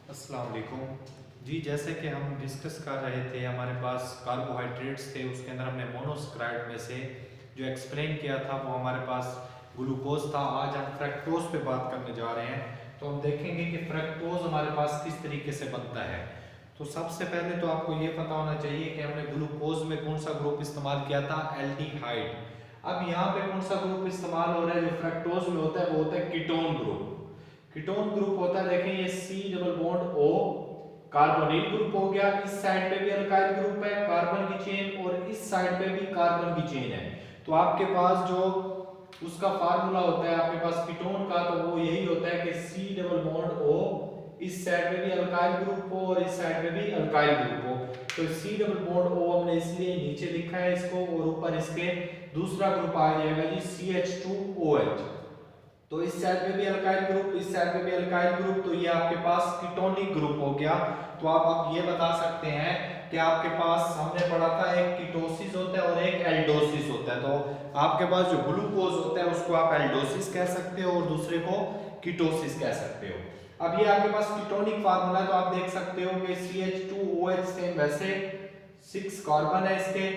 अस्सलाम वालेकुम जी। जैसे कि हम डिस्कस कर रहे थे, हमारे पास कार्बोहाइड्रेट्स थे, उसके अंदर हमने मोनोसैकराइड में से जो एक्सप्लेन किया था वो हमारे पास ग्लूकोज था। आज हम फ्रक्टोज पे बात करने जा रहे हैं। तो हम देखेंगे कि फ्रक्टोज हमारे पास किस तरीके से बनता है। तो सबसे पहले तो आपको ये पता होना चाहिए कि हमने ग्लूकोज में कौन सा ग्रुप इस्तेमाल किया था, एल्डिहाइड। अब यहाँ पे कौन सा ग्रुप इस्तेमाल हो रहा है जो फ्रक्टोज में होता है, वो होता है कीटोन ग्रुप। कीटोन ग्रुप होता है, देखें ये C double bond O carbonyl group हो गया, इस साइड पे भी अल्काइल ग्रुप है कार्बन की चेन, और इस साइड पे भी कार्बन की चेन है। तो आपके पास जो उसका फार्मूला होता है आपके पास कीटोन का, तो वो यही होता है कि C डबल बॉन्ड O, इस साइड पे भी अल्काइल ग्रुप हो और इस साइड पे भी अल्काइल ग्रुप हो। तो C डबल बॉन्ड O हमने इसलिए नीचे लिखा है इसको, और ऊपर इसके दूसरा ग्रुप आ जाएगा जी CH2OH। तो इस साइड पे भी अल्काइल ग्रुप, इस साइड पे भी अल्काइल ग्रुप, तो ये आपके पास कीटोनिक ग्रुप हो गया। तो आप ये बता सकते हैं कि आपके पास हमने पढ़ा था एक कीटोसिस होता है और एक एल्डोसिस होता है। तो आपके पास जो ग्लूकोज होता है उसको आप एल्डोसिस कह सकते हो और दूसरे को कीटोसिस कह सकते हो। अब ये आपके पास कीटोनिक फार्मूला है, तो आप देख सकते हो कि CH2OH सेम वैसे 6 कार्बन है इसके,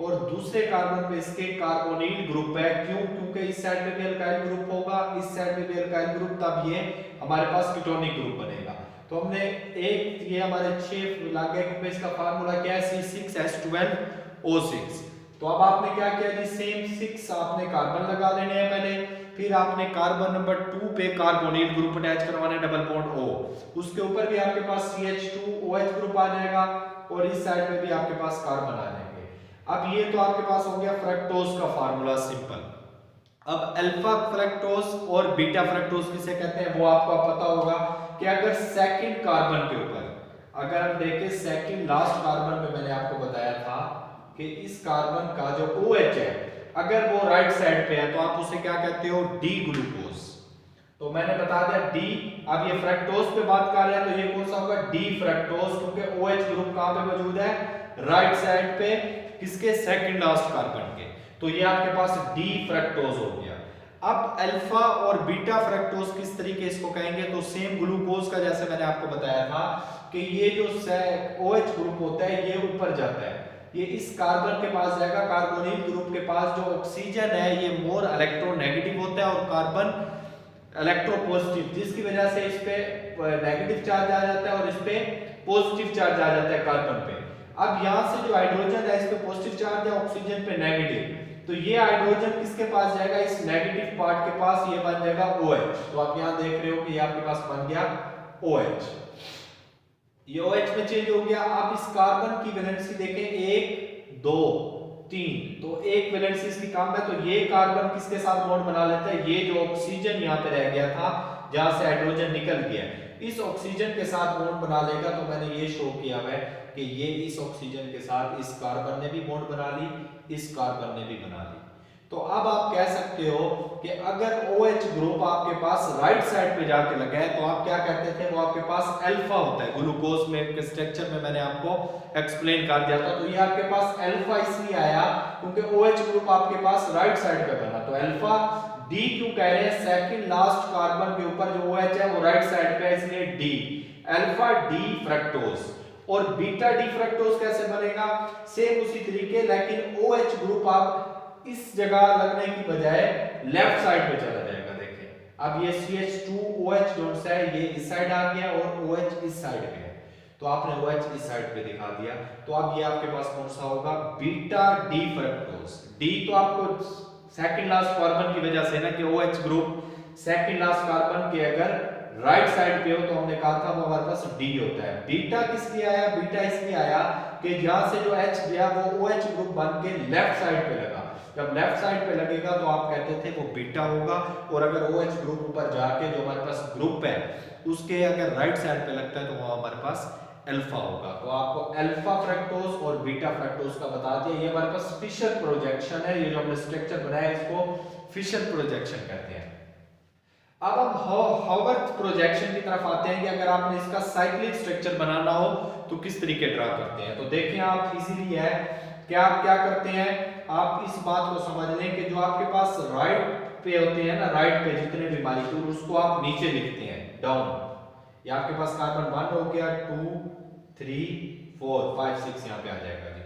और दूसरे कार्बन पे इसके कार्बोनिल ग्रुप है। क्यों? क्योंकि इस साइड पे भी अल्काइल ग्रुप होगा, इस साइड पे भी अल्काइल ग्रुप, तब ये हमारे पास कीटोनिक ग्रुप बनेगा। तो हमने एक ये हमारे 6 लग गए क्योंकि इसका फार्मूला क्या है, C6H12O6। तो अब आपने क्या किया जी, सेम 6 आपने कार्बन लगा लेने हैं पहले, फिर आपने कार्बन नंबर 2 पे कार्बोनिल ग्रुप अटैच करवाना है डबल बॉन्ड O, उसके ऊपर भी आपके पास CH2OH ग्रुप आ जाएगा और इस साइड पे भी आपके पास कार्बन आ जाएंगे। अब ये तो आपके पास हो गया फ्रक्टोज का फार्मूला सिंपल। अब अल्फा फ्रक्टोज और बीटा फ्रक्टोज किसे कहते हैं वो आपको पता होगा कि अगर सेकंड कार्बन के ऊपर अगर हम देखें, सेकंड लास्ट कार्बन पे मैंने आपको बताया था कि इस कार्बन का जो OH है अगर वो राइट साइड पे है तो आप उसे क्या कहते हो, डी ग्लूकोज। तो मैंने बता दिया डी। अब ये फ्रक्टोज पे बात कर रहे हैं तो ये कौन सा होगा, डी फ्रक्टोज, क्योंकि OH ग्रुप कहां पे मौजूद है, राइट साइड पे, किसके, सेकंड लास्ट कार्बन के। तो ये आपके पास डी फ्रक्टोज हो गया। अब अल्फा और बीटा फ्रक्टोज किस तरीके इसको कहेंगे, तो सेम ग्लूकोज का जैसे मैंने आपको बताया था कि ये जो OH ग्रुप होता है ये ऊपर जाता है, ये इस कार्बन के पास जाएगा, कार्बोनिल ग्रुप के पास जो ऑक्सीजन है ये मोर इलेक्ट्रोनेगेटिव होता है और कार्बन इलेक्ट्रोपॉजिटिव, जिसकी वजह से इस पे नेगेटिव चार्ज आ जाता है और इस पे पॉजिटिव चार्ज आ जाता है कार्बन पे। अब यहां से जो हाइड्रोजन है इस पे पॉजिटिव चार्ज है, ऑक्सीजन पे नेगेटिव, तो ये हाइड्रोजन किसके पास जाएगा, इस नेगेटिव पार्ट के पास, ये बन जाएगा OH। तो आप यहां देख रहे हो कि ये आपके पास बन गया OH, ये OH में चेंज हो गया। अब इस कार्बन की वैलेंसी देखें, 1 2 3, तो एक वैलेंसी इसकी कम है, तो ये कार्बन किसके साथ बॉन्ड बना लेता है, ये जो ऑक्सीजन यहाँ पे रह गया था जहां से हाइड्रोजन निकल गया, इस ऑक्सीजन के साथ बॉन्ड बना लेगा। तो मैंने ये शो किया है कि ये इस ऑक्सीजन के साथ इस कार्बन ने भी बॉन्ड बना ली, इस कार्बन ने भी बना ली। तो अब आप कह सकते हो कि अगर OH ग्रुप आपके पास राइट साइड पे जाके लगा है तो आप क्या कहते थे, वो आपके पास अल्फा होता है। ग्लूकोज में के स्ट्रक्चर में मैंने आपको एक्सप्लेन कर दिया था। तो ये आपके पास अल्फा इसलिए आया क्योंकि OH ग्रुप आपके पास राइट साइड पे बना, तो अल्फा। डी क्यों कह रहे हैं, सेकंड लास्ट कार्बन के ऊपर जो OH है वो राइट साइड पे है, इसलिए डी, अल्फा डी फ्रक्टोज। और बीटा डी फ्रक्टोज कैसे बनेगा, सेम उसी तरीके, लेकिन OH ग्रुप आप इस जगह लगने की बजाय लेफ्ट साइड पे चला जाएगा। देखें अब ये CH2OH जो है ये इस साइड आ गया और OH इस साइड पे है, तो आपने OH इस साइड पे दिखा दिया। तो अब ये आपके पास कौन सा होगा, बीटा डी फ्रक्टोज। डी तो आपको सेकंड लास्ट कार्बन की वजह से ना कि OH group second last carbon के अगर राइट साइड पे हो तो हमने कहा था वो हमारे पास डी होता है। बीटा किस लिए आया, बीटा इसलिए आया कि यहां से जो H गया वो OH ग्रुप बन के लेफ्ट साइड पे लगा, जब लेफ्ट साइड पे लगेगा तो आप कहते थे वो बीटा होगा, और अगर OH ग्रुप ऊपर जाके जो हमारे पास ग्रुप है उसके अगर राइट साइड पे लगता है तो वो हमारे पास अल्फा होगा। तो आपको अल्फा फ्रक्टोज और बीटा फ्रक्टोज का बता दिया। ये हमारे पास फिशर प्रोजेक्शन है, ये जो हमने स्ट्रक्चर बनाया इसको फिशर प्रोजेक्शन कहते हैं। अब हम हॉवर्थ प्रोजेक्शन की तरफ आते हैं कि अगर आपने इसका साइक्लिक स्ट्रक्चर बनाना हो तो किस तरीके ड्रा करते हैं। तो देखें आप इजीली है कि आप क्या करते हैं, आप इस बात को समझ लें कि जो आपके पास राइट पे होते हैं ना, राइट पे जितने भी मॉलिक्यूल उसको आप नीचे लिखते हैं डाउन, ये आपके पास कार्बन 1 हो गया, 2 3 4 5 6 यहाँ पे आ जाएगा जी।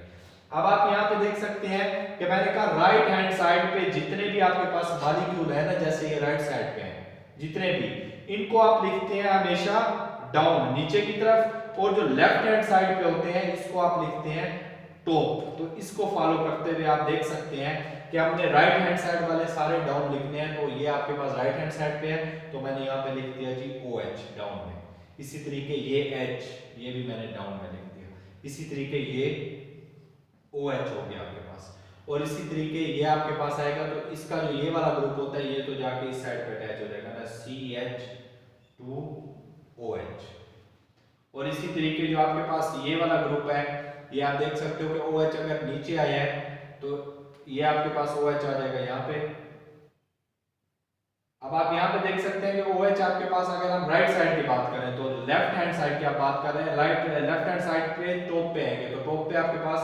अब आप यहाँ पे देख सकते हैं कि मैंने कहा राइट हैंड साइड पे जितने भी आपके पास मॉलिक्यूल है ना, जैसे ये राइट साइड पे हैं जितने भी, इनको आप लिखते हैं हमेशा डाउन नीचे की तरफ, और जो लेफ्ट हैंड साइड पे होते हैं इसको आप लिखते हैं टॉप। तो इसको फॉलो करते हुए आप देख सकते हैं कि हमने राइट हैंड साइड वाले सारे डाउन लिखने हैं। तो ये आपके पास राइट हैंड साइड पे है, तो मैंने यहाँ पे लिख दिया जी OH डाउन में। इसी तरीके ये H, ये भी मैंने डाउन में लिख दिया। इसी तरीके ये OH हो गया आपके पास, और इसी तरीके ये आपके पास आएगा। तो इसका जो ये वाला ग्रुप होता है ये तो जाके इस साइड पे अटैच हो जाएगा ना, CH2OH। और इसी तरीके जो आपके पास ये वाला ग्रुप है, ये आप देख सकते हो कि OH अगर नीचे आया है तो ये आपके पास OH आ जाएगा यहाँ पे। अब आप यहाँ पे देख सकते हैं कि OH आपके पास, अगर हम राइट साइड की बात करें तो लेफ्ट हैंड साइड की आप बात कर रहे हैं, लेफ्ट हैंड साइड पे टॉप पे आएंगे, तो टॉप पे आपके पास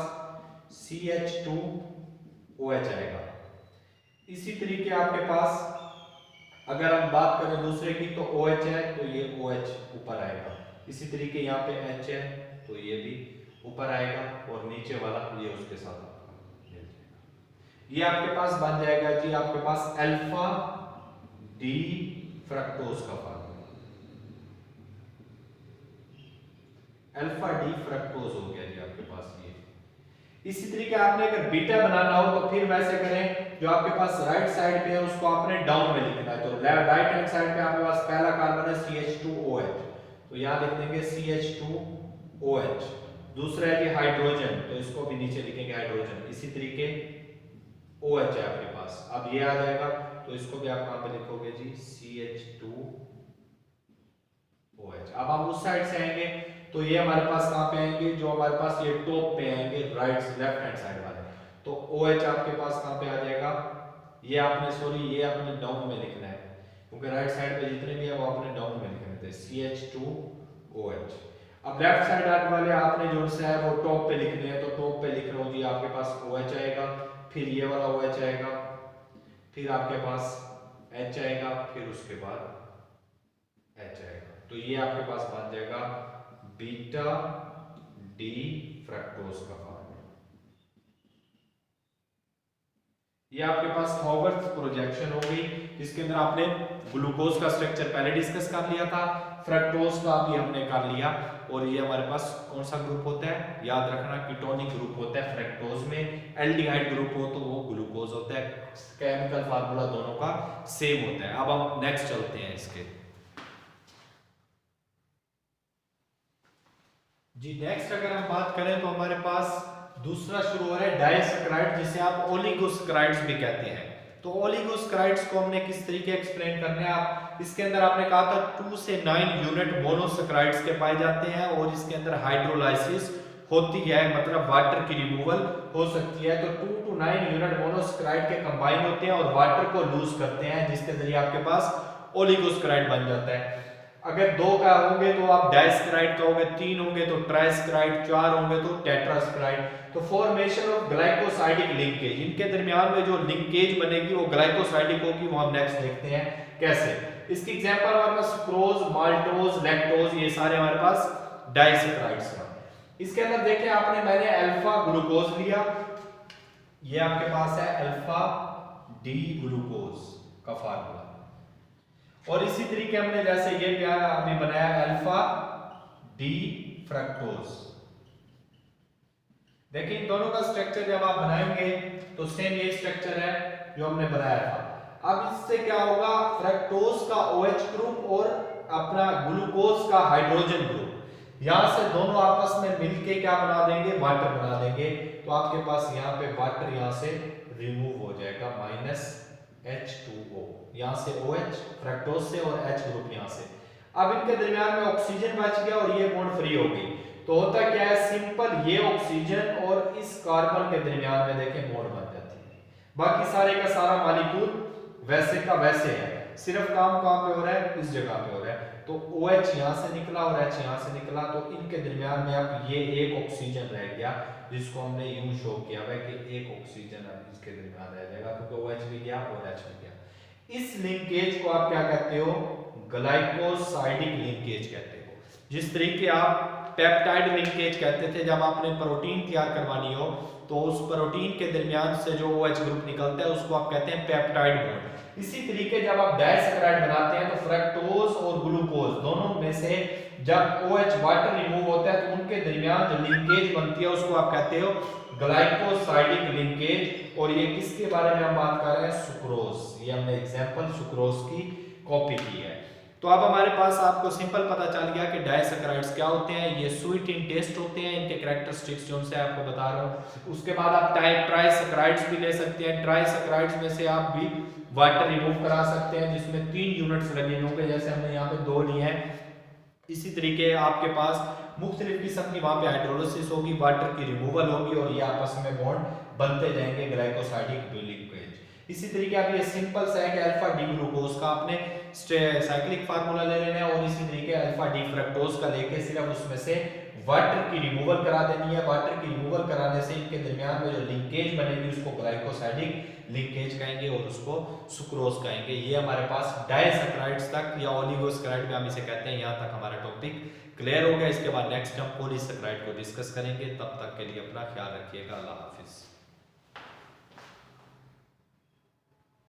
CH2OH आएगा। इसी तरीके आपके पास अगर हम बात करें दूसरे की तो OH है तो ये OH ऊपर आएगा। इसी तरीके यहाँ पे H है तो ये भी ऊपर आएगा, और नीचे वाला ये उसके साथ मिल जाएगा। ये आपके पास बन जाएगा जी आपके पास अल्फा डी फ्रक्टोज का फार्मूला, अल्फा डी फ्रक्टोज हो गया जी आपके पास ये। इसी तरीके आपने अगर बीटा बनाना हो तो फिर वैसे करें, जो आपके पास राइट साइड पे है उसको आपने डाउन में लिखना है। तो राइट हैंड साइड पे आपके पास पहला कार्बन है CH2OH, तो यहां लिख देंगे CH2OH। दूसरा है कि हाइड्रोजन, तो इसको भी नीचे लिखेंगे हाइड्रोजन। इसी तरीके OH है आपके पास, अब ये आ जाएगा तो इसको भी आप कहां पे लिखोगे जी CH2OH। अब हम उस साइड से आएंगे तो ये हमारे पास कहां पे आएंगे, जो हमारे पास ये टॉप पे आएंगे लेफ्ट हैंड साइड वाले, तो OH आपके पास कहां पे आ जाएगा, ये आपने ये आपने डाउन में लिखना है, क्योंकि राइट साइड पे जितने भी है वो आपने डाउन में लिखने थे, CH2OH। अब लेफ्ट साइड वाले आपने जो सा है वो टॉप पे लिखने हैं, तो टॉप पे लिख रहा हूं जी आपके पास OH आएगा, फिर ये वाला OH आएगा, फिर आपके पास H आएगा, फिर उसके बाद H आएगा। तो ये आपके पास बन जाएगा बीटा डी फ्रक्टोज का फार्मूला। ये आपके पास हॉवर्थ प्रोजेक्शन हो गई, जिसके अंदर आपने ग्लूकोज का स्ट्रक्चर पहले डिस्कस कर लिया था, फ्रक्टोज का भी हमने कर लिया, और ये हमारे पास कौन सा ग्रुप होता है, याद रखना कीटोनिक ग्रुप होता है फ्रक्टोज में। एल्डिहाइड ग्रुप हो तो वो ग्लूकोज होता है। केमिकल फार्मूला दोनों का सेम होता है। अब हम नेक्स्ट चलते हैं इसके जी। नेक्स्ट अगर हम बात करें तो हमारे पास दूसरा शुरू हो रहा है डाइसैकराइड, जिसे आप ओलिगोसैकराइड्स भी कहते हैं। तो ओलिगोसैकराइड्स को हमने किस तरीके एक्सप्लेन करने हैं, आप इसके अंदर आपने कहा था 2 से 9 यूनिट मोनोसैकराइड्स के पाए जाते हैं, और इसके अंदर हाइड्रोलाइसिस होती है, मतलब वाटर की रिमूवल हो सकती है। तो 2 to 9 यूनिट मोनोसैकराइड के कंबाइन होते हैं और वाटर को लूज करते हैं, जिसके जरिए आपके पास ओलिगोसैकराइड बन जाता है। अगर 2 का होंगे तो आप डाइसैकराइड कहोगे, 3 होंगे तो ट्राइसैकराइड, 4 होंगे तो टेट्रासैकराइड। तो फॉर्मेशन ऑफ ग्लाइकोसाइडिक लिंकेज, इनके दरमियान में जो लिंकेज बनेगी वो ग्लाइकोसाइडिक होगी, वो हम नेक्स्ट देखते हैं कैसे। इसकी एग्जांपल हमारे पास सुक्रोज, माल्टोज, लैक्टोज, ये सारे हमारे पास डाइसैकराइड्स हैं। इसके अंदर देखिए आपने, मैंने अल्फा ग्लूकोज लिया, ये आपके पास है अल्फा डी ग्लूकोज का फार्मूला, और इसी तरीके हमने जैसे ये प्यारा आपने बनाया अल्फा डी फ्रक्टोज। देखिए इन दोनों का स्ट्रक्चर जब आप बनाएंगे तो सेम ये स्ट्रक्चर है जो हमने बनाया था। अब इससे क्या होगा, फ्रक्टोज का OH ग्रुप और अपना ग्लूकोज का हाइड्रोजन ग्रुप, यहां से दोनों आपस में मिलके क्या बना देंगे, वाटर बना देंगे। तो आपके पास यहाँ पे वाटर यहां से रिमूव हो जाएगा, -H2O, यहां से OH फ्रक्टोज से और H ग्रुप यहां से। अब इनके दरमियान में ऑक्सीजन बच गया और ये बॉन्ड फ्री हो गई। तो होता क्या है, सिंपल ये ऑक्सीजन और इस कार्बन के दरमियान में देखें बॉन्ड बन जाती है। बाकी सारे का सारा मॉलिक्यूल वैसे का वैसे है, सिर्फ काम कहां पे हो रहा है, इस जगह पे हो रहा है। तो OH यहां से निकला और H यहां से निकला, तो इनके दरमियान में अब ये एक ऑक्सीजन रह गया, जिसको हमने यूं शो किया हुआ है कि एक ऑक्सीजन अब इसके दरमियान रह जाएगा, क्योंकि OH भी गया और H भी गया। इस लिंकेज को आप क्या कहते हो, ग्लाइकोसाइडिक लिंकेज कहते हो। जिस तरीके आप पेप्टाइड लिंकेज कहते थे, जब आपने प्रोटीन तैयार करवानी हो तो उस प्रोटीन के दरमियान से जो OH ग्रुप निकलता है उसको आप कहते हैं पेप्टाइड बॉन्ड। इसी तरीके जब आप डाइसैकराइड बनाते हैं तो फ्रक्टोज और ग्लूकोज दोनों में से जब OH वाटर रिमूव होता है तो उनके दरमियान जो लिंकेज बनती है उसको आप कहते हो ग्लाइकोसाइडिक लिंकेज। और ये किसके बारे में हम बात कर रहे हैं? सुक्रोज। ये हमने एग्जांपल सुक्रोज की कॉपी की है। तो अब हमारे पास आपको सिंपल पता चल गया कि डाइसैकराइड्स क्या होते हैं। ये स्वीट इन टेस्ट होते हैं, इनके कैरेक्टरिस्टिक्स जो उनसे आपको बता रहा हूँ। उसके बाद आप ट्राइसैकराइड्स भी ले सकते हैं। ट्राइसैकराइड्स में से आप भी वाटर रिमूव करा सकते हैं जिसमें 3 यूनिट्स लगे होंगे, जैसे हमने यहाँ पे 2 लिए हैं। इसी तरीके आपके पास मुख्तलिफ किस्म की वहाँ पे हाइड्रोलिसिस होगी, वाटर की रिमूवल होगी और ये आपस में बॉन्ड बनते जाएंगे ग्लाइकोसाइडिक लिंकेज। इसी तरीके आप ये सिंपल सा है कि अल्फा डी ग्लूकोज का आपने साइक्लिक फार्मूला ले लेना है और इसी तरीके अल्फा डी फ्रक्टोज का लेके सिर्फ उसमें से वाटर की रिमूवल करा देनी है। वाटर की रिमूवल कराने से इनके दरमियान में जो लिंकेज बनेगी उसको ग्लाइकोसाइडिक लिंकेज कहेंगे और उसको सुक्रोज कहेंगे। ये हमारे पास डाइसैकराइड्स तक या ओलिगोसैकराइड भी हम इसे कहते हैं। यहाँ तक हमारा टॉपिक क्लियर हो गया। इसके बाद नेक्स्ट हम पॉलीसैकराइड को डिस्कस करेंगे। तब तक के लिए अपना ख्याल रखिएगा। अल्लाह हाफिज।